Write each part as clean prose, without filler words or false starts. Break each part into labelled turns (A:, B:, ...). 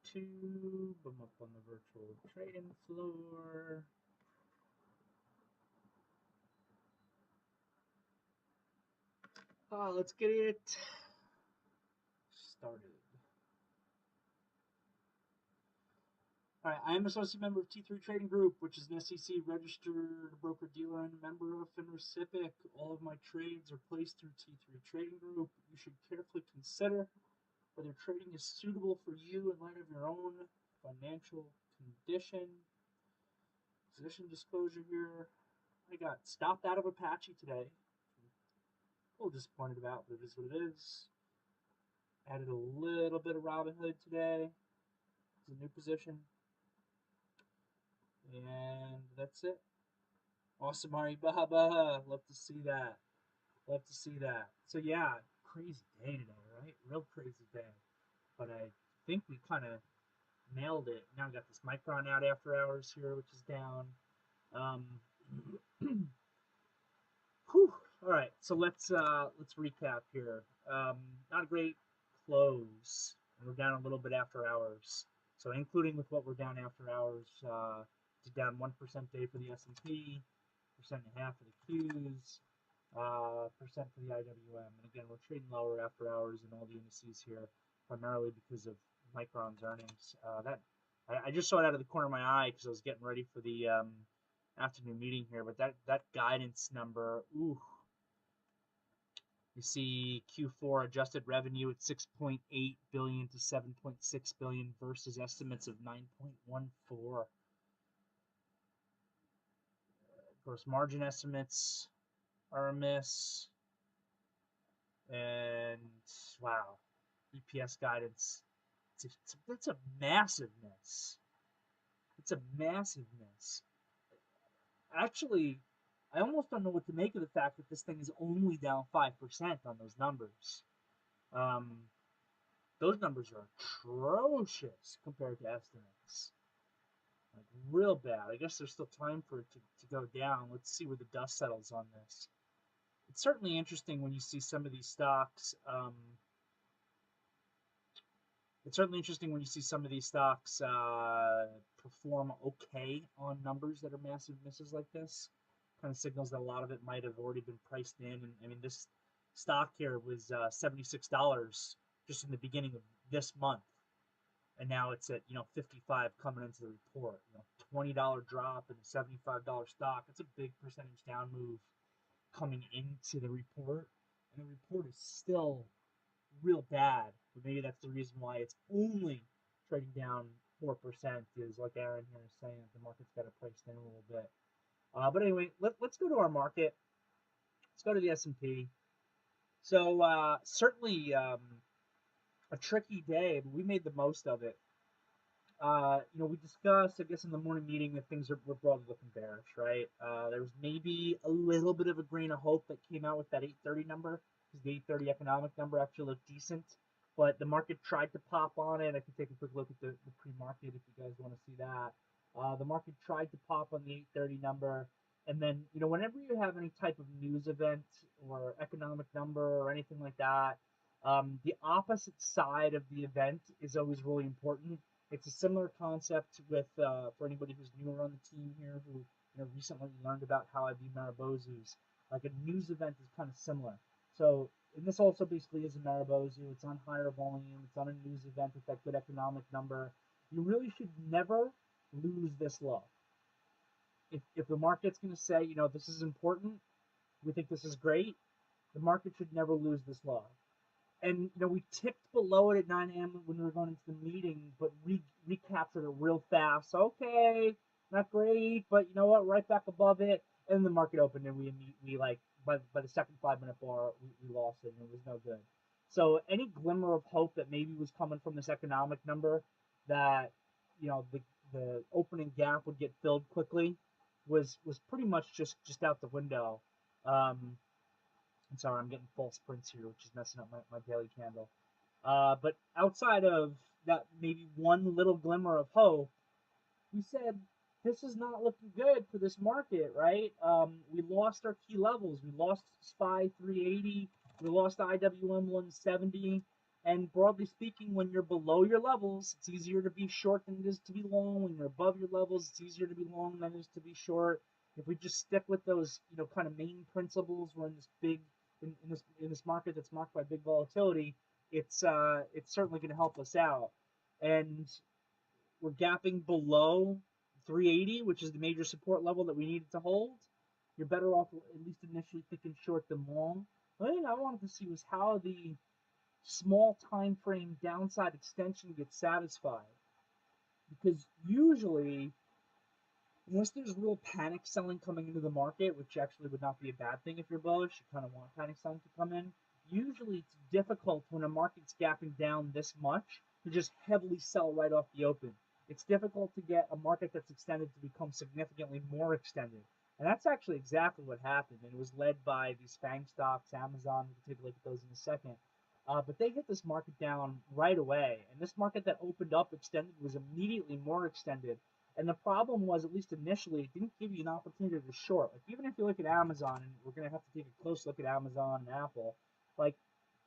A: YouTube. I'm up on the virtual trading floor. Let's get it started. All right, I am an associate member of T3 Trading Group, which is an SEC registered broker-dealer and a member of FINRA SIPC. All of my trades are placed through T3 Trading Group. You should carefully consider whether trading is suitable for you in light of your own financial condition. Position disclosure here. I got stopped out of Apache today. A little disappointed about, but it is what it is. Added a little bit of Robinhood today. It's a new position. And that's it. Awesome, Baba. Love to see that. Love to see that. So yeah, crazy day today, right? Real crazy day. But I think we kind of nailed it. Now we got this Micron out after hours here, which is down. Whew. All right, so let's recap here. Not a great close, and we're down a little bit after hours. So including with what we're down after hours, it's down 1% day for the S&P, 1.5% for the Qs, percent for the IWM. And again, we're trading lower after hours in all the indices here, primarily because of Micron's earnings. I just saw it out of the corner of my eye because I was getting ready for the afternoon meeting here, but that guidance number, ooh. You see Q4 adjusted revenue at 6.8 billion to 7.6 billion versus estimates of 9.14. Gross margin estimates are a miss. And wow, EPS guidance. That's a massive miss. It's a massive miss. Actually, I almost don't know what to make of the fact that this thing is only down 5% on those numbers. Those numbers are atrocious compared to estimates. Like, real bad. I guess there's still time for it to go down. Let's see where the dust settles on this. It's certainly interesting when you see some of these stocks. Perform okay on numbers that are massive misses like this. Kind of signals that a lot of it might have already been priced in. And I mean, this stock here was $76 just in the beginning of this month, and now it's at 55 coming into the report. $20 drop in a $75 stock. That's a big percentage down move coming into the report, and the report is still real bad. But maybe that's the reason why it's only trading down 4%. Is like Aaron here is saying, the market's got it priced in a little bit. But anyway, let's go to our market. Let's go to the S&P. So certainly a tricky day, but we made the most of it. We discussed, I guess, in the morning meeting that things were broadly looking bearish, right? There was maybe a little bit of a grain of hope that came out with that 830 number, because the 830 economic number actually looked decent, but the market tried to pop on it. I can take a quick look at the pre-market if you guys want to see that. The market tried to pop on the 830 number, and then, whenever you have any type of news event or economic number or anything like that, the opposite side of the event is always really important. It's a similar concept with, for anybody who's newer on the team here who recently learned about how I view Maribozu's. Like, a news event is kind of similar. So, and this also basically is a Maribozu. It's on higher volume. It's on a news event with that good economic number. You really should never lose this low. If the market's going to say, this is important, we think this is great, the market should never lose this low. And, we ticked below it at 9 a.m. when we were going into the meeting, but recaptured it real fast. Okay, not great, but you know what? Right back above it. And the market opened, and we like, by the second 5-minute bar, we lost it, and it was no good. So any glimmer of hope that maybe was coming from this economic number, that, the opening gap would get filled quickly, was pretty much just out the window. I'm sorry, I'm getting false prints here, which is messing up my daily candle. But outside of that maybe one little glimmer of hope, we said this is not looking good for this market, right? We lost our key levels. We lost SPY 380. We lost IWM 170. And broadly speaking, when you're below your levels, it's easier to be short than it is to be long. When you're above your levels, it's easier to be long than it is to be short. If we just stick with those, kind of main principles, we're in this in this market that's marked by big volatility. It's certainly going to help us out. And we're gapping below 380, which is the major support level that we needed to hold. You're better off at least initially thinking short than long. The thing I wanted to see was how the small time frame downside extension gets satisfied, because usually, unless there's real panic selling coming into the market, which actually would not be a bad thing if you're bullish, you kind of want panic selling to come in. Usually it's difficult when a market's gapping down this much to just heavily sell right off the open. It's difficult to get a market that's extended to become significantly more extended. And that's actually exactly what happened. And it was led by these FANG stocks, Amazon. We can take a look at those in a second. But they hit this market down right away. And this market that opened up extended was immediately more extended. And the problem was, at least initially, it didn't give you an opportunity to short. Like, even if you look at Amazon, and we're going to have to take a close look at Amazon and Apple, like,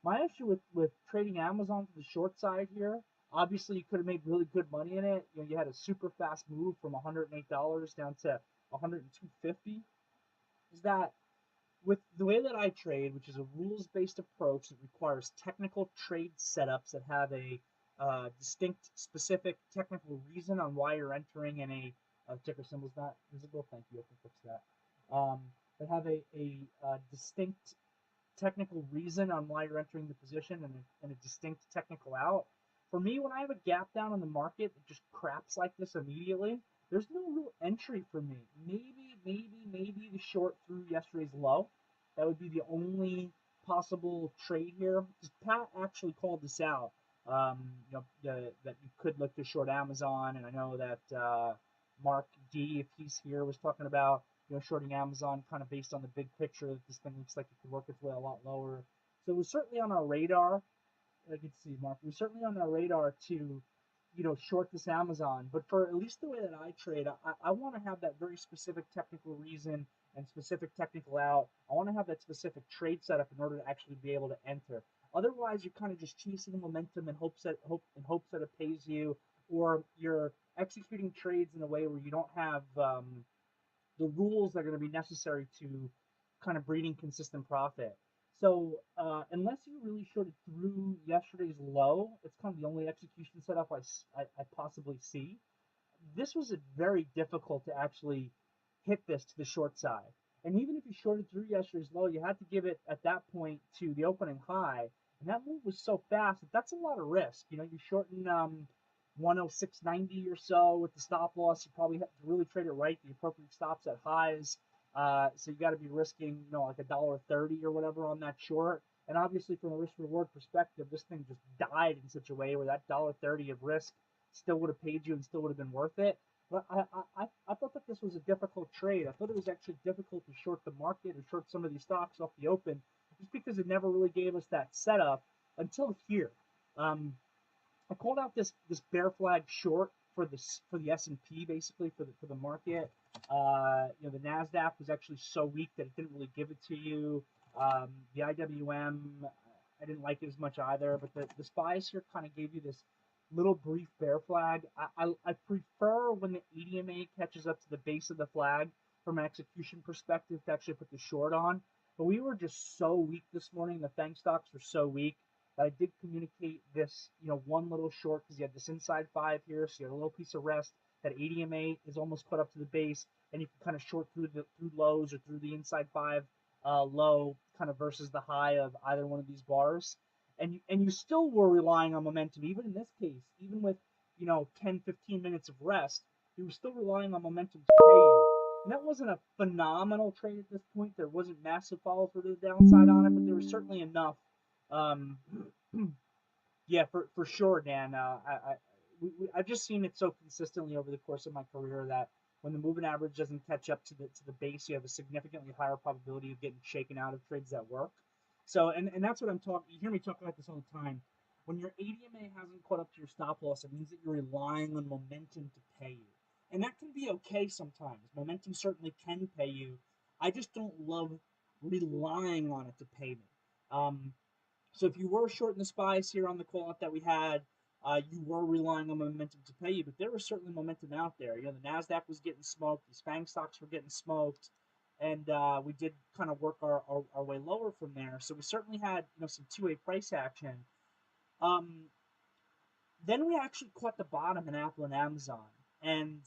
A: my issue with trading Amazon to the short side here, obviously you could have made really good money in it. You had a super fast move from $108 down to 102.50. Is that with the way that I trade, which is a rules-based approach that requires technical trade setups that have a distinct, specific technical reason on why you're entering in a ticker symbol's not visible. Thank you. I can fix that. That have a distinct technical reason on why you're entering the position and a distinct technical out. For me, when I have a gap down on the market that just craps like this immediately, there's no real entry for me. Maybe the short through yesterday's low. That would be the only possible trade here. Pat actually called this out. That you could look to short Amazon, and I know that Mark D, if he's here, was talking about shorting Amazon kind of based on the big picture that this thing looks like it could work its way a lot lower. So it was certainly on our radar. I can see, Mark. It was certainly on our radar to short this Amazon. But for at least the way that I trade, I want to have that very specific technical reason and specific technical out. I want to have that specific trade setup in order to actually be able to enter. Otherwise, you're kind of just chasing momentum in hopes that it pays you, or you're executing trades in a way where you don't have the rules that are going to be necessary to kind of breeding consistent profit. So unless you really shorted through yesterday's low, it's kind of the only execution setup I possibly see. This was very difficult to actually hit this to the short side. And even if you shorted through yesterday's low, you had to give it at that point to the opening high. And that move was so fast that that's a lot of risk. You're shorting 106.90 or so with the stop loss. You probably have to really trade it right. The appropriate stops at highs. So you got to be risking, like $1.30 or whatever on that short. And obviously, from a risk reward perspective, this thing just died in such a way where that $1.30 of risk still would have paid you and still would have been worth it. But I thought that this was a difficult trade. I thought it was actually difficult to short the market or short some of these stocks off the open, just because it never really gave us that setup until here. I called out this bear flag short for the S&P, basically for the market. The Nasdaq was actually so weak that it didn't really give it to you. The IWM, I didn't like it as much either, but the SPYs here kind of gave you this little brief bear flag. I prefer when the EDMA catches up to the base of the flag from an execution perspective to actually put the short on. But we were just so weak this morning. The FANG stocks were so weak that I did communicate this, one little short, because you had this inside 5 here, so you had a little piece of rest. That ADMA is almost put up to the base, and you can kind of short through lows or through the inside 5 low, kind of versus the high of either one of these bars. And you still were relying on momentum, even in this case, even with 10, 15 minutes of rest, you were still relying on momentum to pay you. And that wasn't a phenomenal trade at this point. There wasn't massive follow through to the downside on it, but there was certainly enough. Yeah, for sure, Dan. I've just seen it so consistently over the course of my career that when the moving average doesn't catch up to the base, you have a significantly higher probability of getting shaken out of trades that work. So, and that's what I'm talking. You hear me talk about this all the time. When your ADMA hasn't caught up to your stop loss, it means that you're relying on momentum to pay you, and that can be okay sometimes. Momentum certainly can pay you. I just don't love relying on it to pay me. So if you were shorting the spies here on the call out that we had, you were relying on momentum to pay you, but there was certainly momentum out there. You know, the Nasdaq was getting smoked, these FANG stocks were getting smoked, and we did kind of work our way lower from there. So we certainly had, you know, some two-way price action. Um, then we actually caught the bottom in Apple and Amazon. And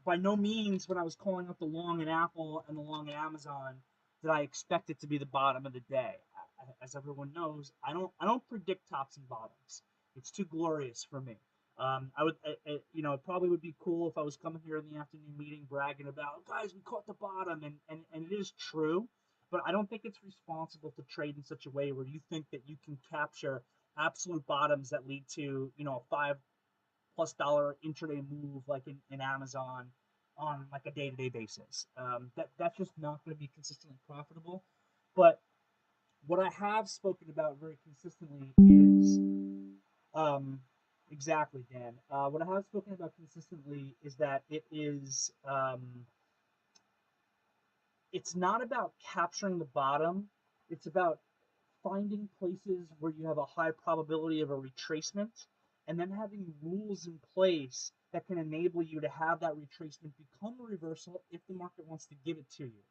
A: by no means, when I was calling up the long in Apple and the long in Amazon, did I expect it to be the bottom of the day. As everyone knows, I don't predict tops and bottoms. It's too glorious for me. You know, it probably would be cool if I was coming here in the afternoon meeting bragging about, guys, we caught the bottom, and it is true. But I don't think it's responsible to trade in such a way where you think that you can capture absolute bottoms that lead to, you know, a $5+ intraday move like in Amazon on like a day-to-day basis. That's just not going to be consistently profitable. But what I have spoken about very consistently is exactly, Dan. What I have spoken about consistently is that it's not about capturing the bottom. It's about finding places where you have a high probability of a retracement and then having rules in place that can enable you to have that retracement become a reversal if the market wants to give it to you.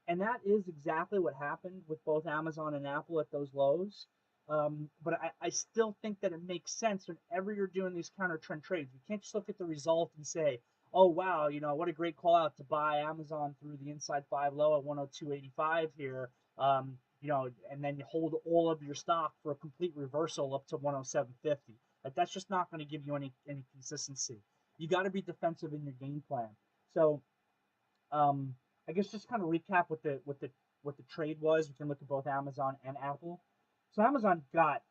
A: And that is exactly what happened with both Amazon and Apple at those lows. But I still think that it makes sense whenever you're doing these counter trend trades. You can't just look at the result and say, oh, wow, you know, what a great call out to buy Amazon through the inside five low at 102.85 here. You know, and then you hold all of your stock for a complete reversal up to 107.50. Like that's just not going to give you any consistency. You got to be defensive in your game plan. So, I guess just kind of recap what the trade was. We can look at both Amazon and Apple. So Amazon got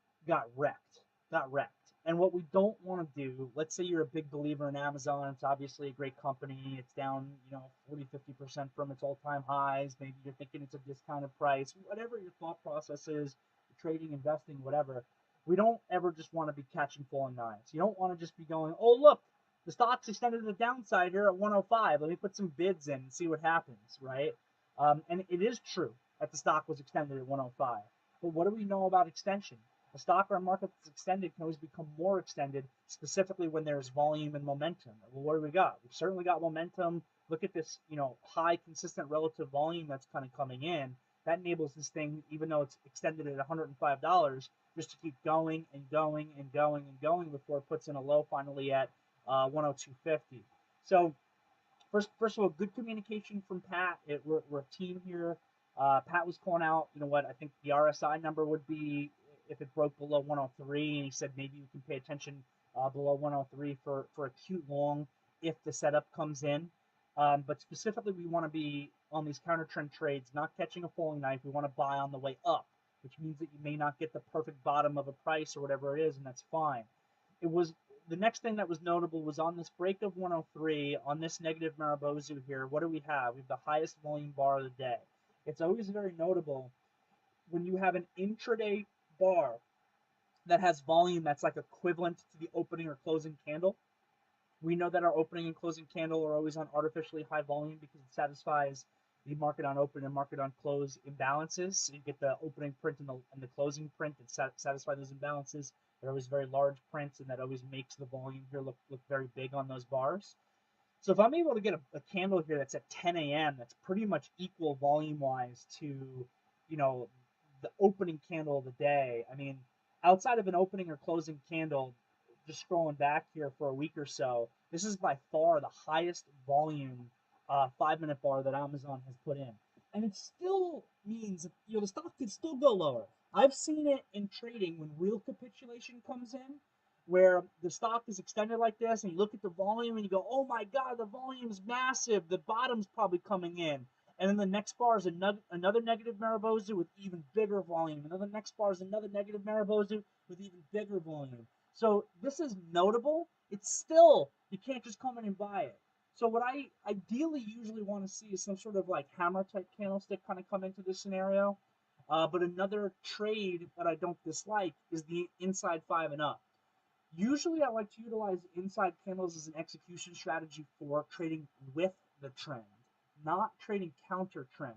A: wrecked, got wrecked. And what we don't want to do, let's say you're a big believer in Amazon, it's obviously a great company, it's down, you know, 40-50% from its all-time highs, maybe you're thinking it's a discounted price, whatever your thought process is, trading, investing, whatever, we don't ever just want to be catching falling knives. You don't want to just be going, oh, look, the stock's extended to the downside here at 105. Let me put some bids in and see what happens, right? And it is true that the stock was extended at 105. But what do we know about extension? A stock or a market that's extended can always become more extended, specifically when there's volume and momentum. Well, what do we got? We've certainly got momentum. Look at this, you know, high, consistent relative volume that's kind of coming in. That enables this thing, even though it's extended at $105, just to keep going and going and going and going before it puts in a low finally at 102.50. So first of all, good communication from Pat. We're a team here. Pat was calling out, you know what, I think the RSI number would be if it broke below 103, and he said maybe we can pay attention below 103 for acute long if the setup comes in. But specifically, we want to be on these counter trend trades, not catching a falling knife. We want to buy on the way up, which means that you may not get the perfect bottom of a price or whatever it is, and that's fine. It was the next thing that was notable was on this break of 103, on this negative Maribozu here, what do we have? We have the highest volume bar of the day. It's always very notable when you have an intraday bar that has volume that's like equivalent to the opening or closing candle. We know that our opening and closing candle are always on artificially high volume because it satisfies the market on open and market on close imbalances. So you get the opening print and the closing print that satisfy those imbalances. They're always very large prints, and that always makes the volume here look very big on those bars. So if I'm able to get a candle here that's at 10 a.m., that's pretty much equal volume-wise to, you know, the opening candle of the day. I mean, outside of an opening or closing candle, just scrolling back here for a week or so, this is by far the highest volume 5-minute bar that Amazon has put in. And it still means, you know, the stock could still go lower. I've seen it in trading when real capitulation comes in, where the stock is extended like this, and you look at the volume and you go, oh my God, the volume's massive. The bottom's probably coming in. And then the next bar is another negative Maribozu with even bigger volume. And then the next bar is another negative Maribozu with even bigger volume. So this is notable. It's still, you can't just come in and buy it. So what I ideally usually want to see is some sort of like hammer type candlestick kind of come into this scenario. But another trade that I don't dislike is the inside 5 and up. Usually I like to utilize inside candles as an execution strategy for trading with the trend, not trading counter trend.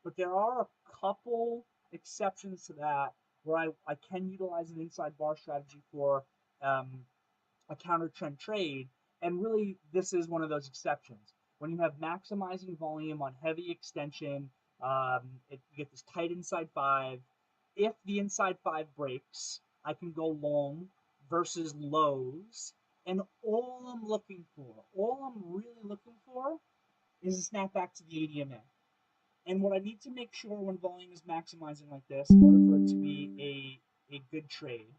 A: But there are a couple exceptions to that where I can utilize an inside bar strategy for um, a counter trend trade. And really, this is one of those exceptions. When you have maximizing volume on heavy extension, you get this tight inside five. If the inside five breaks, I can go long versus lows. And all I'm really looking for is a snapback to the ADMA. And what I need to make sure when volume is maximizing like this, in order for it to be a good trade,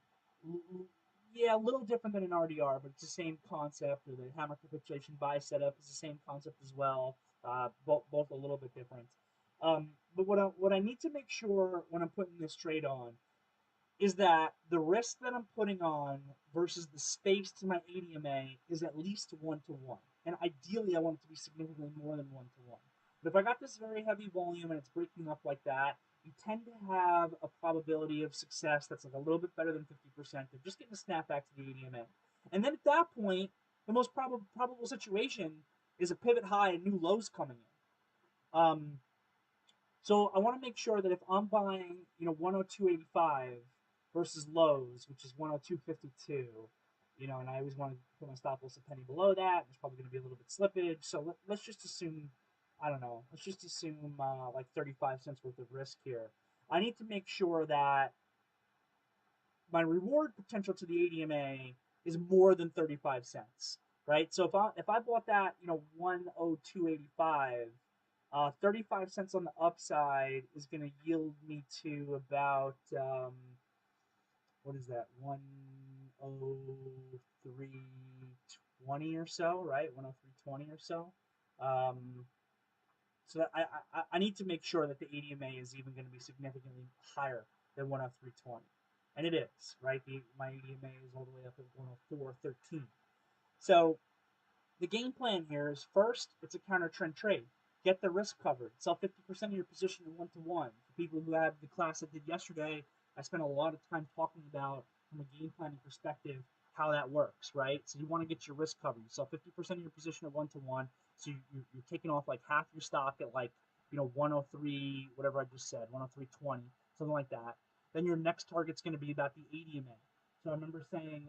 A: yeah, a little different than an RDR, but it's the same concept. Or the hammer capitulation buy setup is the same concept as well. Both a little bit different. But what I need to make sure when I'm putting this trade on is that the risk that I'm putting on versus the space to my ADMA is at least 1-to-1. And ideally, I want it to be significantly more than 1-to-1. But if I got this very heavy volume and it's breaking up like that, you tend to have a probability of success that's like a little bit better than 50% of just getting a snapback to the ADMA. And then at that point, the most probable situation is a pivot high and new lows coming in. So I want to make sure that if I'm buying, 102.85 versus lows, which is 102.52, and I always want to put my stop loss a penny below that. There's probably going to be a little bit slippage. So let's just assume, I don't know, let's just assume like 35 cents worth of risk here. I need to make sure that my reward potential to the ADMA is more than 35 cents, right? So if I bought that, 102.85, 35 cents on the upside is going to yield me to about what is that, 103.20 or so, right? 103.20 or so. So I need to make sure that the ADMA is even going to be significantly higher than 103.20. And it is, right? My ADMA is all the way up at 104.13. So the game plan here is first, it's a counter trend trade. Get the risk covered. Sell 50% of your position in 1-to-1. For people who have the class I did yesterday, I spent a lot of time talking about, from a game planning perspective, how that works, right? So you want to get your risk covered. You sell 50% of your position at 1-to-1. So you're taking off like half your stock at like, 103, whatever I just said, 103.20, something like that. Then your next target's going to be about the ADMA. So I remember saying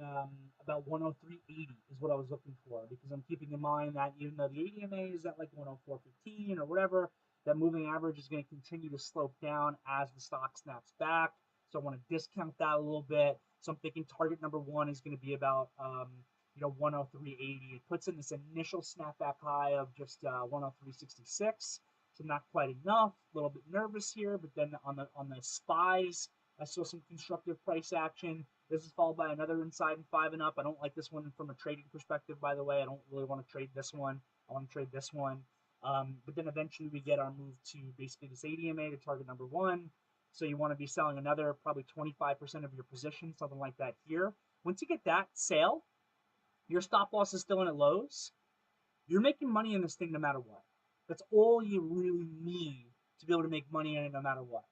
A: about 103.80 is what I was looking for, because I'm keeping in mind that even though the ADMA is at like 104.15 or whatever, that moving average is going to continue to slope down as the stock snaps back. So I want to discount that a little bit. So I'm thinking target number one is going to be about 103.80. It puts in this initial snapback high of just 103.66. So not quite enough. A little bit nervous here, but then on the SPYs, I saw some constructive price action. This is followed by another inside and 5 and up. I don't like this one from a trading perspective, by the way. I don't really want to trade this one. I want to trade this one. But then eventually we get our move to basically this ADMA to target number one. So you want to be selling another probably 25% of your position, something like that here. Once you get that sale, your stop loss is still in at lows. You're making money in this thing no matter what. That's all you really need to be able to make money in it no matter what.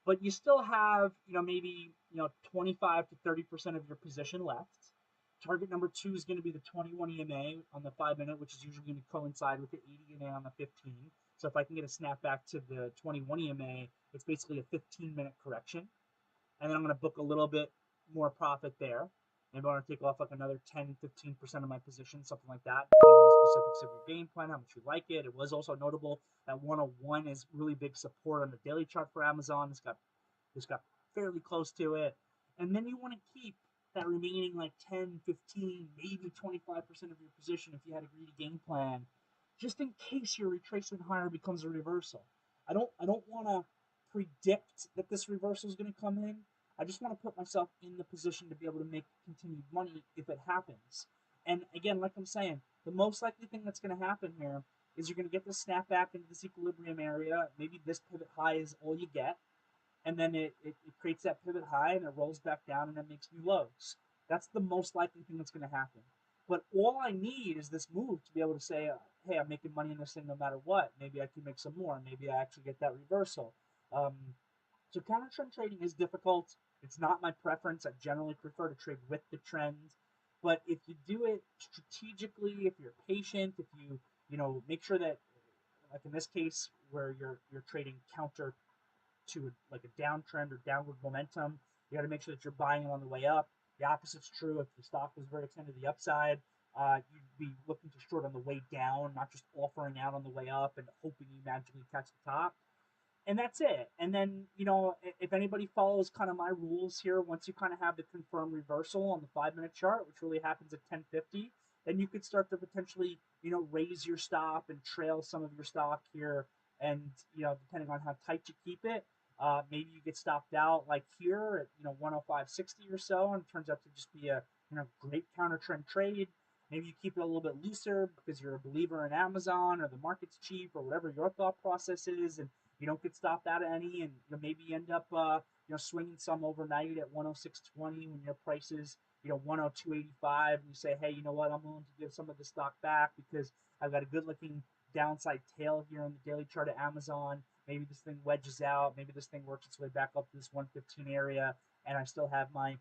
A: But you still have, maybe, 25 to 30% of your position left. Target number two is going to be the 21 EMA on the 5-minute, which is usually going to coincide with the 80 EMA on the 15. So if I can get a snapback to the 21 EMA, it's basically a 15-minute correction. And then I'm going to book a little bit more profit there. Maybe I want to take off like another 10, 15% of my position, something like that, depending on the specifics of your game plan, how much you like it. It was also notable that 101 is really big support on the daily chart for Amazon. It's got fairly close to it. And then you want to keep that remaining like 10, 15, maybe 25% of your position if you had a greedy game plan, just in case your retracement higher becomes a reversal. I don't want to predict that this reversal is going to come in. I just want to put myself in the position to be able to make continued money if it happens. And again, like I'm saying, the most likely thing that's going to happen here is you're going to get this snapback into this equilibrium area. Maybe this pivot high is all you get. And then it creates that pivot high and it rolls back down and then makes new lows. That's the most likely thing that's going to happen. But all I need is this move to be able to say, hey, I'm making money in this thing no matter what. Maybe I can make some more. Maybe I actually get that reversal. So counter trend trading is difficult. It's not my preference. I generally prefer to trade with the trend. But if you do it strategically, if you're patient, if you make sure that, like in this case, where you're trading counter to like a downtrend or downward momentum, You got to make sure that you're buying it on the way up. The opposite's true. If the stock was very extended to the upside, you'd be looking to short on the way down, not just offering out on the way up and hoping you magically catch the top. And that's it. And then, if anybody follows kind of my rules here, once you kind of have the confirmed reversal on the 5 minute chart, which really happens at 10:50, then you could start to potentially, raise your stop and trail some of your stock here. And, depending on how tight you keep it, maybe you get stopped out like here at, 105.60 or so, and it turns out to just be a, great counter trend trade. Maybe you keep it a little bit looser because you're a believer in Amazon or the market's cheap or whatever your thought process is, and you don't get stopped out of any, and maybe you end up swinging some overnight at 106.20 when your price is 102.85, and you say, hey, you know what, I'm willing to give some of the stock back because I've got a good looking downside tail here on the daily chart of Amazon. Maybe this thing wedges out, maybe this thing works its way back up to this 115 area, and I still have my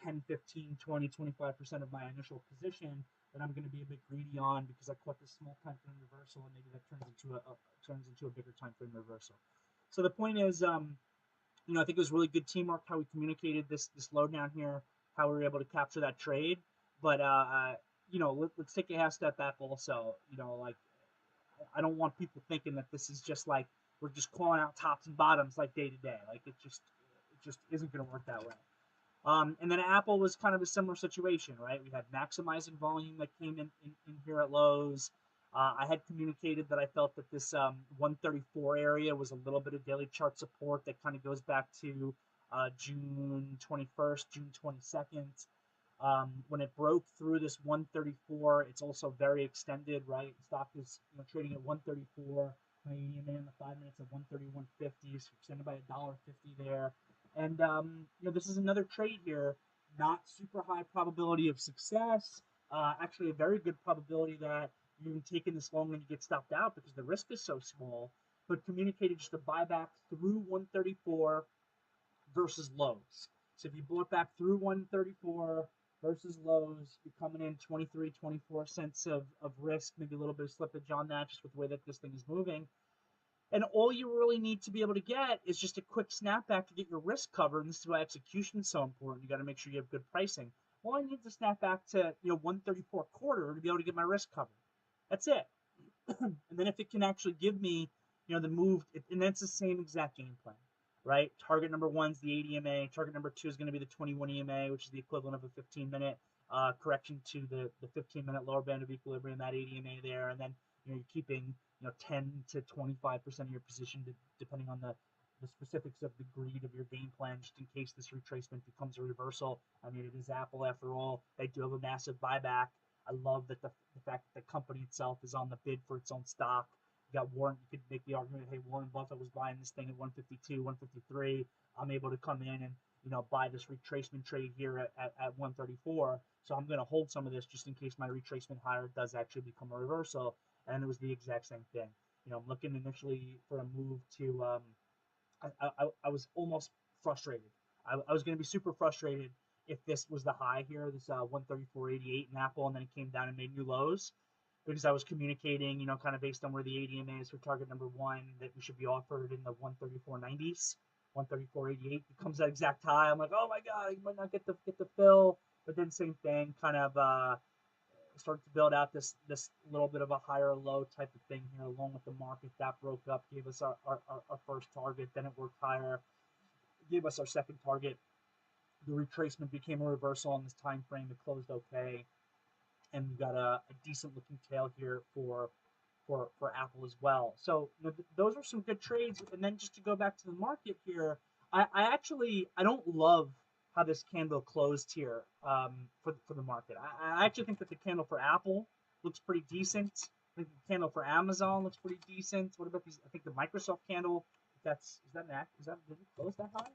A: 10, 15, 20, 25% of my initial position that I'm going to be a bit greedy on because I caught this small time frame reversal, and maybe that turns into a bigger time frame reversal. So the point is, I think it was really good teamwork how we communicated this load down here, how we were able to capture that trade. But let's take a half step back also. Like, I don't want people thinking that this is just like we're just calling out tops and bottoms like day to day. Like it just isn't going to work that way. And then Apple was kind of a similar situation, right? We had maximizing volume that came in here at lows. I had communicated that I felt that this 134 area was a little bit of daily chart support that kind of goes back to June 21st, June 22nd. When it broke through this 134, it's also very extended, right? Stock is trading at 134. My EMA in the 5 minutes at 131.50, so extended by $1.50 there. And this is another trade here, not super high probability of success. Actually, a very good probability that you're even taking this long and you get stopped out because the risk is so small. But communicated just a buyback through 134 versus lows. So if you bought back through 134 versus lows, you're coming in 23, 24 cents of risk, maybe a little bit of slippage on that, just with the way that this thing is moving. And all you really need to be able to get is just a quick snapback to get your risk covered. And this is why execution is so important. You got to make sure you have good pricing. Well, I need to snap back to 134 quarter to be able to get my risk covered. That's it. And then if it can actually give me the move, and that's the same exact game plan, right? Target number 1 is the 80 EMA. Target number 2 is going to be the 21 EMA, which is the equivalent of a 15-minute correction to the 15-minute lower band of equilibrium, that 80 EMA there, and then you're keeping 10 to 25% of your position, depending on the specifics of the greed of your game plan, just in case this retracement becomes a reversal. I mean, it is Apple after all. They do have a massive buyback. I love that the fact that the company itself is on the bid for its own stock. You got Warren. You could make the argument, hey, Warren Buffett was buying this thing at 152, 153. I'm able to come in and buy this retracement trade here at 134. So I'm going to hold some of this just in case my retracement higher does actually become a reversal. And it was the exact same thing. I'm looking initially for a move to. I was almost frustrated. I was going to be super frustrated if this was the high here, this 134.88 in Apple, and then it came down and made new lows, because I was communicating, kind of based on where the ADMA is for target number 1, that we should be offered in the 134.90s, 134.88. It comes that exact high. I'm like, oh my god, you might not get the fill. But then same thing, kind of. Started to build out this little bit of a higher low type of thing here, along with the market that broke up, gave us our first target, then it worked higher, gave us our second target. The retracement became a reversal on this time frame. It closed okay, and we got a decent looking tail here for Apple as well. So those are some good trades. And then just to go back to the market here, I don't love how this candle closed here for the market. I actually think that the candle for Apple looks pretty decent. I think the candle for Amazon looks pretty decent. What about these? I think the Microsoft candle, did it close that high?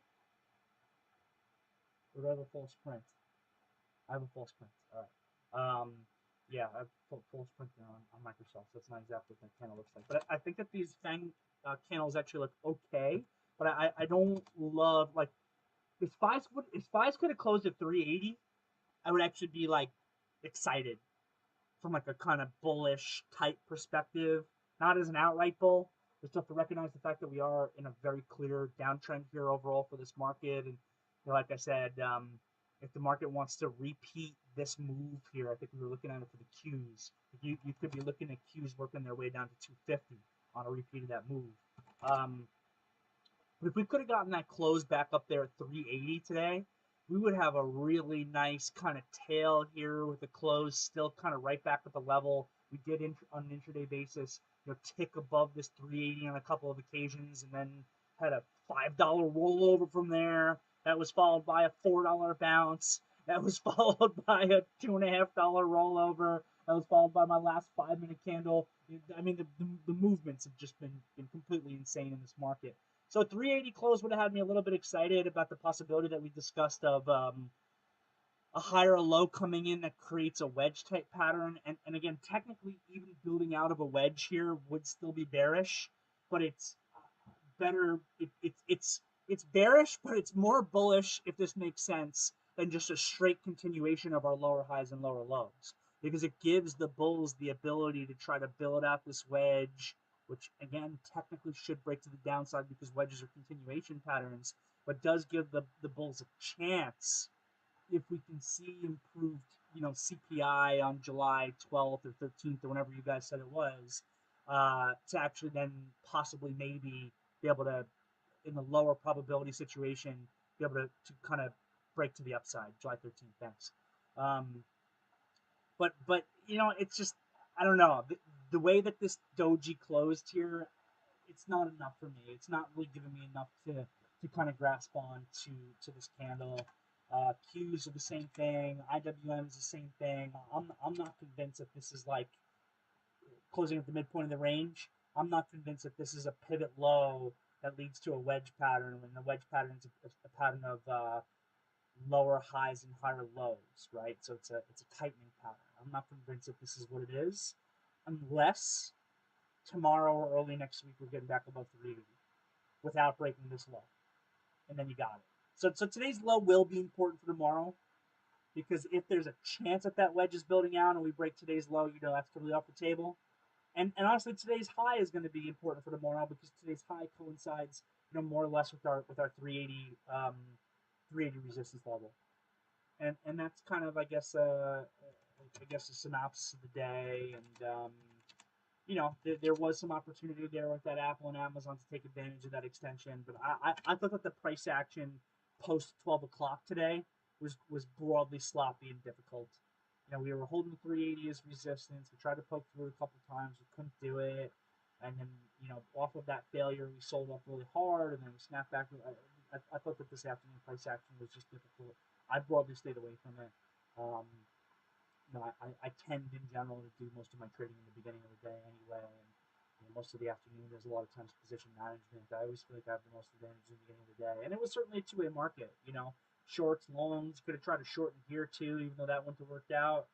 A: Or do I have a false print? I have a false print. All right. Yeah, I have false print on Microsoft. So that's not exactly what that candle looks like. But I think that these FANG candles actually look okay. But I don't love, like, if Spies could have closed at 380, I would actually be like excited from like a kind of bullish type perspective, not as an outright bull. We still have to recognize the fact that we are in a very clear downtrend here overall for this market, and like I said, if the market wants to repeat this move here, I think we were looking at it for the Qs. You could be looking at Qs working their way down to 250 on a repeat of that move. But if we could have gotten that close back up there at 380 today, we would have a really nice kind of tail here with the close still kind of right back at the level we did on an intraday basis. Tick above this 380 on a couple of occasions, and then had a $5 rollover from there. That was followed by a $4 bounce. That was followed by a $2.50 rollover. That was followed by my last 5-minute candle. I mean, the movements have just been completely insane in this market. So 380 close would have had me a little bit excited about the possibility that we discussed of a higher low coming in that creates a wedge type pattern. And again, technically, even building out of a wedge here would still be bearish, but it's better. It's bearish, but it's more bullish, if this makes sense, than just a straight continuation of our lower highs and lower lows, because it gives the bulls the ability to try to build out this wedge, which again technically should break to the downside because wedges are continuation patterns, but does give the bulls a chance, if we can see improved, CPI on July 12th or 13th or whenever you guys said it was, to actually then possibly maybe be able to, in the lower probability situation, be able to kind of break to the upside. July 13th, thanks. But it's just, I don't know. The way that this doji closed here, it's not enough for me. It's not really giving me enough to kind of grasp on to this candle. Qs are the same thing. IWM is the same thing. I'm not convinced that this is like closing at the midpoint of the range. I'm not convinced that this is a pivot low that leads to a wedge pattern, when the wedge pattern is a pattern of lower highs and higher lows, right? So it's a tightening pattern. I'm not convinced that this is what it is, unless tomorrow or early next week we're getting back above 380 without breaking this low, and then you got it. So today's low will be important for tomorrow, because if there's a chance that wedge is building out and we break today's low, that's totally off the table. And honestly, today's high is going to be important for tomorrow, because today's high coincides, more or less with our 380 resistance level, and that's kind of, I guess a synopsis of the day. And there was some opportunity there with that Apple and Amazon to take advantage of that extension, but I thought that the price action post 12 o'clock today was broadly sloppy and difficult. We were holding 380 as resistance. We tried to poke through a couple times. We couldn't do it. And then, off of that failure, we sold off really hard, and then we snapped back. I thought that this afternoon price action was just difficult. I broadly stayed away from it. I tend in general to do most of my trading in the beginning of the day anyway. And most of the afternoon, there's a lot of times position management. I always feel like I have the most advantage in the beginning of the day. And it was certainly a two-way market, shorts, longs. Could have tried to shorten here too, even though that wouldn't have worked out.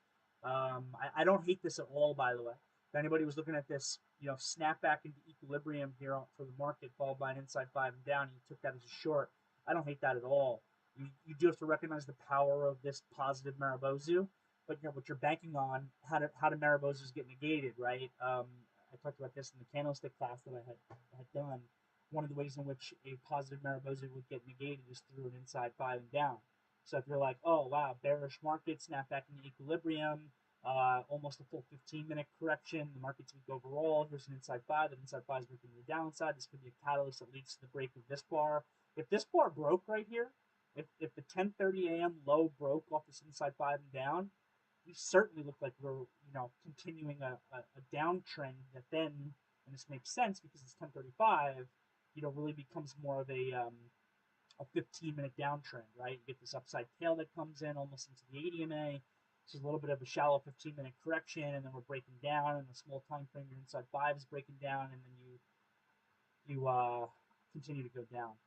A: I don't hate this at all, by the way. If anybody was looking at this, snap back into equilibrium here for the market, followed by an inside 5 and down, and you took that as a short, I don't hate that at all. You do have to recognize the power of this positive Maribozu, but what you're banking on, how do Maribozus get negated, right? I talked about this in the candlestick class that I had done. One of the ways in which a positive Maribozu would get negated is through an inside 5 and down. So if you're like, oh wow, bearish market, snap back into equilibrium, almost a full 15-minute correction, the market's weak overall, here's an inside 5, that inside 5 is working to the downside, this could be a catalyst that leads to the break of this bar. If this bar broke right here, if the 10:30 a.m. low broke off this inside 5 and down, we certainly look like we're continuing a downtrend that then, and this makes sense because it's 10:35, really becomes more of a 15-minute downtrend, right? You get this upside tail that comes in almost into the 80 MA. This is a little bit of a shallow 15-minute correction, and then we're breaking down, and the small time frame, your inside 5 is breaking down, and then you continue to go down.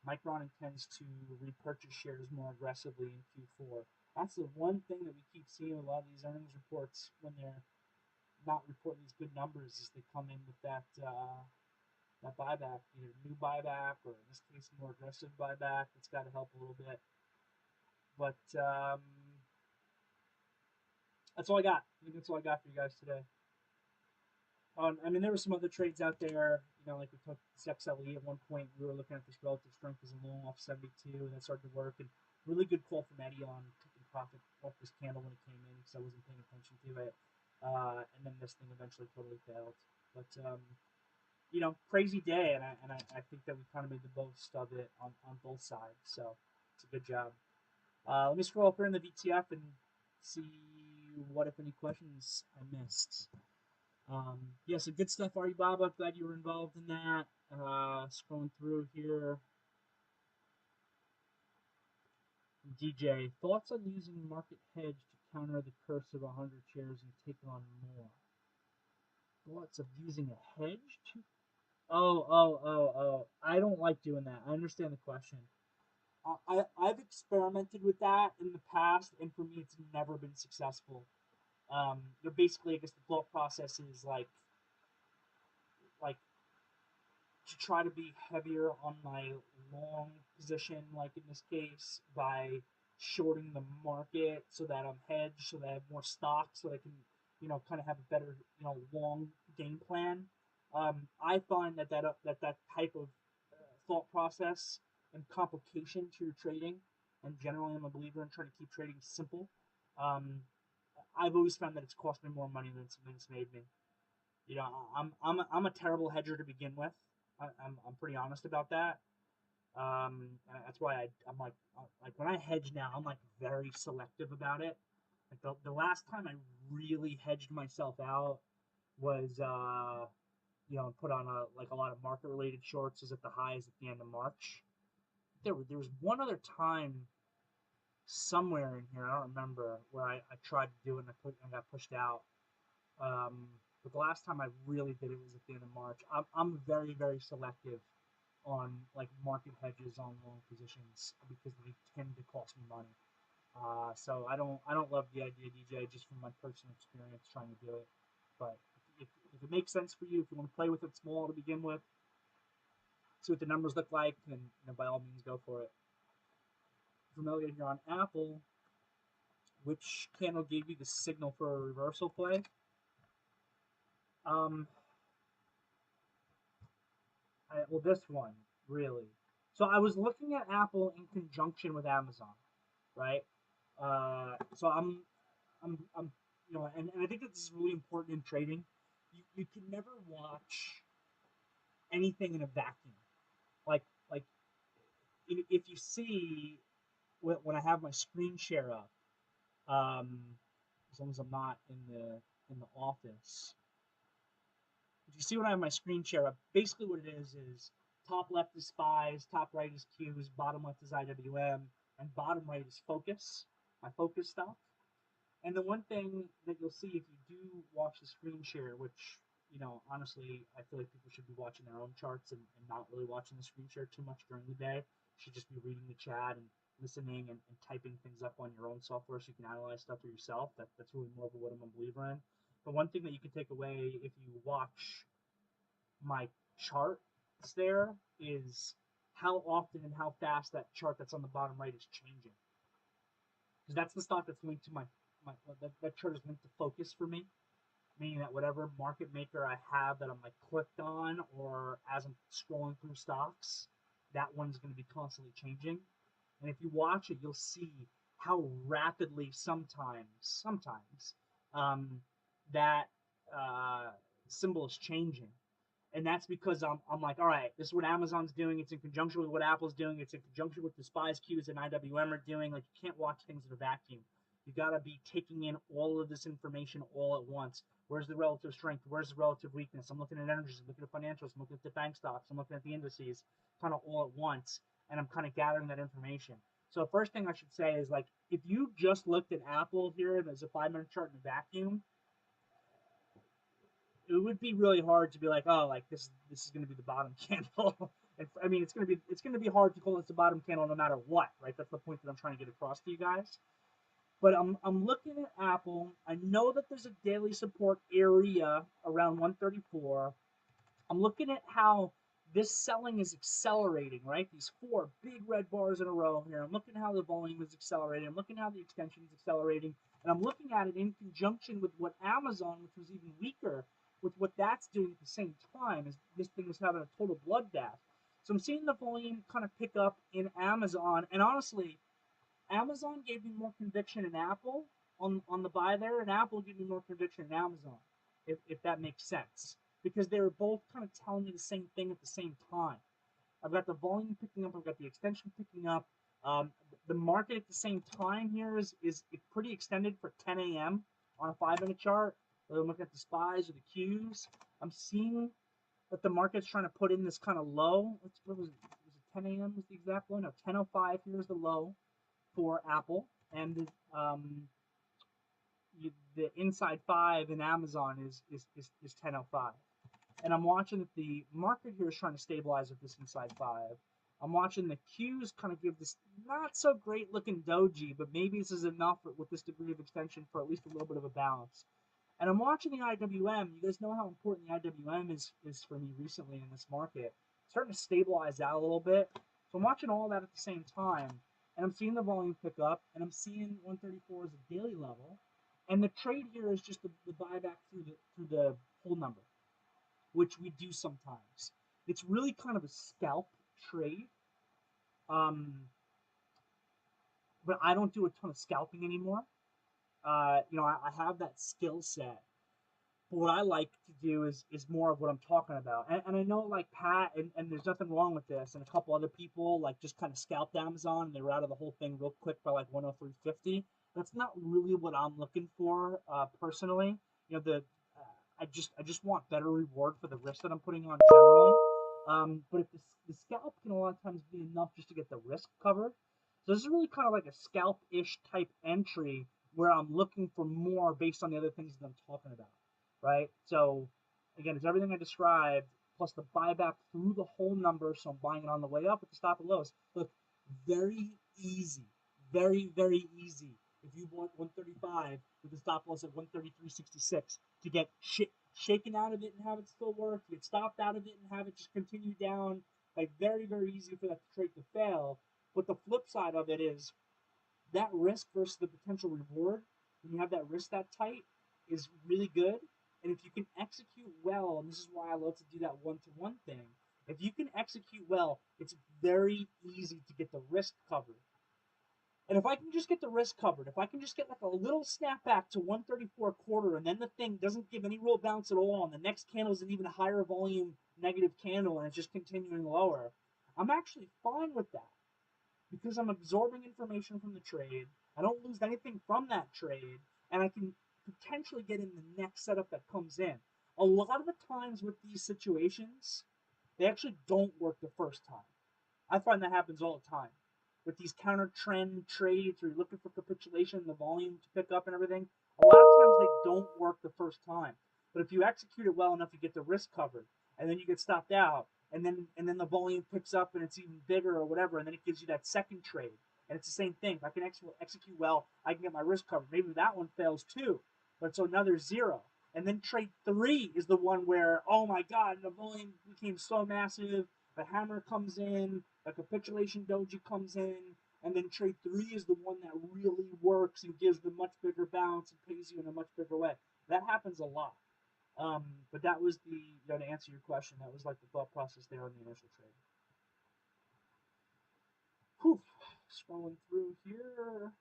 A: Micron intends to repurchase shares more aggressively in Q4. That's the one thing that we keep seeing with a lot of these earnings reports when they're not reporting these good numbers, is they come in with that buyback, either new buyback or in this case more aggressive buyback. It's got to help a little bit. But that's all I got. I think that's all I got for you guys today. There were some other trades out there. Now, like we took this XLE at one point, we were looking at this relative strength as a long off 72, and that started to work. And really good call from Eddie on taking profit off this candle when it came in because I wasn't paying attention to it. And then this thing eventually totally failed. But you know, crazy day, and I think that we kind of made the most of it on both sides. So it's a good job. Let me scroll up here in the VTF and see what, if any, questions I missed. Yeah, so good stuff, Ari Baba. Glad you were involved in that. Scrolling through here. DJ, thoughts on using market hedge to counter the curse of 100 shares and take on more? Thoughts of using a hedge to? Oh. I don't like doing that. I understand the question. I've experimented with that in the past, and for me, it's never been successful. They're basically, I guess, the thought process is like to try to be heavier on my long position, like in this case, by shorting the market so that I'm hedged, so that I have more stock, so that I can, you know, kind of have a better, you know, long game plan. I find that type of thought process and complication to your trading, and generally I'm a believer in trying to keep trading simple. Um, I've always found that it's cost me more money than it's made me. You know, I'm a terrible hedger to begin with. I'm pretty honest about that. That's why I'm like when I hedge now, I'm like very selective about it. Like the last time I really hedged myself out was you know, put on a lot of market related shorts is at the highs at the end of March. There was one other time somewhere in here, I don't remember, where I tried to do it and got pushed out. But the last time I really did it was at the end of March. I'm very, very selective on like market hedges on long positions because they tend to cost me money. So I don't love the idea, DJ, just from my personal experience trying to do it. But if it makes sense for you, if you want to play with it small to begin with, see what the numbers look like, then you know, by all means go for it. Familiar here on Apple, which candle gave you the signal for a reversal play? Well, this one really. So I was looking at Apple in conjunction with Amazon, right? So I'm, you know, and I think that this is really important in trading. You can never watch anything in a vacuum. Like if you see when I have my screen share up, as long as I'm not in the office. If you see when I have my screen share up, basically what it is top left is SPYs, top right is Qs, bottom left is IWM, and bottom right is Focus, my Focus stock. And the one thing that you'll see if you do watch the screen share, which, you know, honestly, I feel like people should be watching their own charts and not really watching the screen share too much during the day. You should just be reading the chat and listening and typing things up on your own software so you can analyze stuff for yourself. That's really more of what I'm a believer in. But one thing that you can take away if you watch my charts there is how often and how fast that chart that's on the bottom right is changing. Because that's the stock that's linked to that chart is linked to Focus for me, meaning that whatever market maker I have that I'm like clicked on, or as I'm scrolling through stocks, that one's going to be constantly changing. And if you watch it, you'll see how rapidly sometimes that symbol is changing. And that's because I'm like, all right, this is what Amazon's doing. It's in conjunction with what Apple's doing. It's in conjunction with the SPYs, Qs, and IWM are doing. Like, you can't watch things in a vacuum. You got to be taking in all of this information all at once. Where's the relative strength? Where's the relative weakness? I'm looking at energies. I'm looking at financials. I'm looking at the bank stocks. I'm looking at the indices, kind of all at once. And I'm kind of gathering that information. So the first thing I should say is, like, if you just looked at Apple here as a 5-minute chart in a vacuum, it would be really hard to be like, oh, like this is going to be the bottom candle. I mean, it's going to be hard to call this the bottom candle no matter what, right? That's the point that I'm trying to get across to you guys. But I'm looking at Apple. I know that there's a daily support area around 134. I'm looking at how this selling is accelerating, right? These 4 big red bars in a row here. I'm looking at how the volume is accelerating. I'm looking at how the extension is accelerating. And I'm looking at it in conjunction with what Amazon, which was even weaker, with what that's doing at the same time is this thing is having a total bloodbath. So I'm seeing the volume kind of pick up in Amazon, and honestly, Amazon gave me more conviction in Apple on the buy there, and Apple gave me more conviction in Amazon, if that makes sense, because they were both kind of telling me the same thing at the same time. I've got the volume picking up, I've got the extension picking up. The market at the same time here is pretty extended for 10 a.m. on a 5-minute chart. Whether I'm looking at the SPYs or the Qs, I'm seeing that the market's trying to put in this kind of low. What was it? Was it 10 a.m. was the exact low? No, 10:05. Here's the low for Apple, and the inside 5 in Amazon is 10:05. And I'm watching that the market here is trying to stabilize with this inside 5. I'm watching the Qs kind of give this not so great looking doji, but maybe this is enough with this degree of extension for at least a little bit of a balance. And I'm watching the IWM. You guys know how important the IWM is for me recently in this market. It's starting to stabilize out a little bit. So I'm watching all that at the same time. And I'm seeing the volume pick up. And I'm seeing 134 as a daily level. And the trade here is just the buyback through the whole number, which we do sometimes. It's really kind of a scalp trade. But I don't do a ton of scalping anymore. I have that skill set. But what I like to do is more of what I'm talking about. And I know like Pat, and there's nothing wrong with this, and a couple other people like just kind of scalped Amazon and they were out of the whole thing real quick by like 103.50. That's not really what I'm looking for personally. I just want better reward for the risk that I'm putting on generally. But if the scalp can a lot of times be enough just to get the risk covered. So this is really kind of like a scalp-ish type entry where I'm looking for more based on the other things that I'm talking about, right? So again, it's everything I described plus the buyback through the whole number. So I'm buying it on the way up at the stop and lows. Look, very easy, very, very easy. If you bought 135 with the stop loss at 133.66 to get shaken out of it and have it still work, to get stopped out of it and have it just continue down, like very, very easy for that trade to fail. But the flip side of it is that risk versus the potential reward, when you have that risk that tight, is really good. And if you can execute well, and this is why I love to do that one-to-one thing, if you can execute well, it's very easy to get the risk covered. And if I can just get the risk covered, if I can just get like a little snapback to 134.25, and then the thing doesn't give any real bounce at all, and the next candle is an even higher volume negative candle, and it's just continuing lower, I'm actually fine with that because I'm absorbing information from the trade. I don't lose anything from that trade, and I can potentially get in the next setup that comes in. A lot of the times with these situations, they actually don't work the first time. I find that happens all the time. With these counter trend trades, or you're looking for capitulation, the volume to pick up and everything, a lot of times they don't work the first time. But if you execute it well enough, you get the risk covered, and then you get stopped out, and then the volume picks up and it's even bigger or whatever, and then it gives you that second trade. And it's the same thing. If I can execute well, I can get my risk covered. Maybe that one fails too, but so another 0. And then trade 3 is the one where, oh my God, the volume became so massive, the hammer comes in, a capitulation doji comes in, and then trade 3 is the one that really works and gives the much bigger bounce and pays you in a much bigger way. That happens a lot. But that was to answer your question, that was like the thought process there on the initial trade. Whew. Scrolling through here.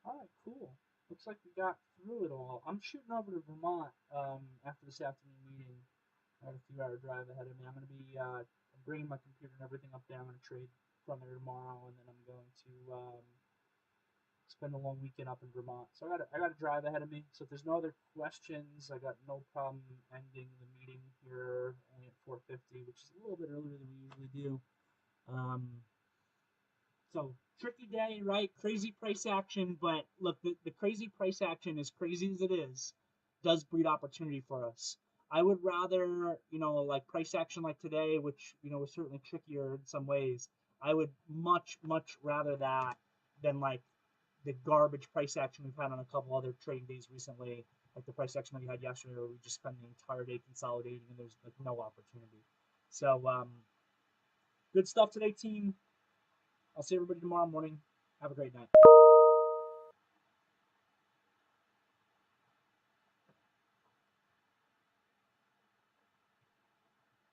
A: All right, cool. Looks like we got through it all. I'm shooting over to Vermont after this afternoon meeting. I have a few-hour drive ahead of me. I'm going to be bringing my computer and everything up there. I'm going to trade from there tomorrow, and then I'm going to spend a long weekend up in Vermont. So I got a drive ahead of me. So if there's no other questions, I got no problem ending the meeting here only at 4:50, which is a little bit earlier than we usually do. So tricky day, right? Crazy price action, but look, the crazy price action, as crazy as it is, does breed opportunity for us. I would rather, like price action like today, which, was certainly trickier in some ways. I would much, much rather that than like the garbage price action we've had on a couple other trading days recently, like the price action that we had yesterday where we just spent the entire day consolidating and there's like no opportunity. So good stuff today, team. I'll see everybody tomorrow morning. Have a great night.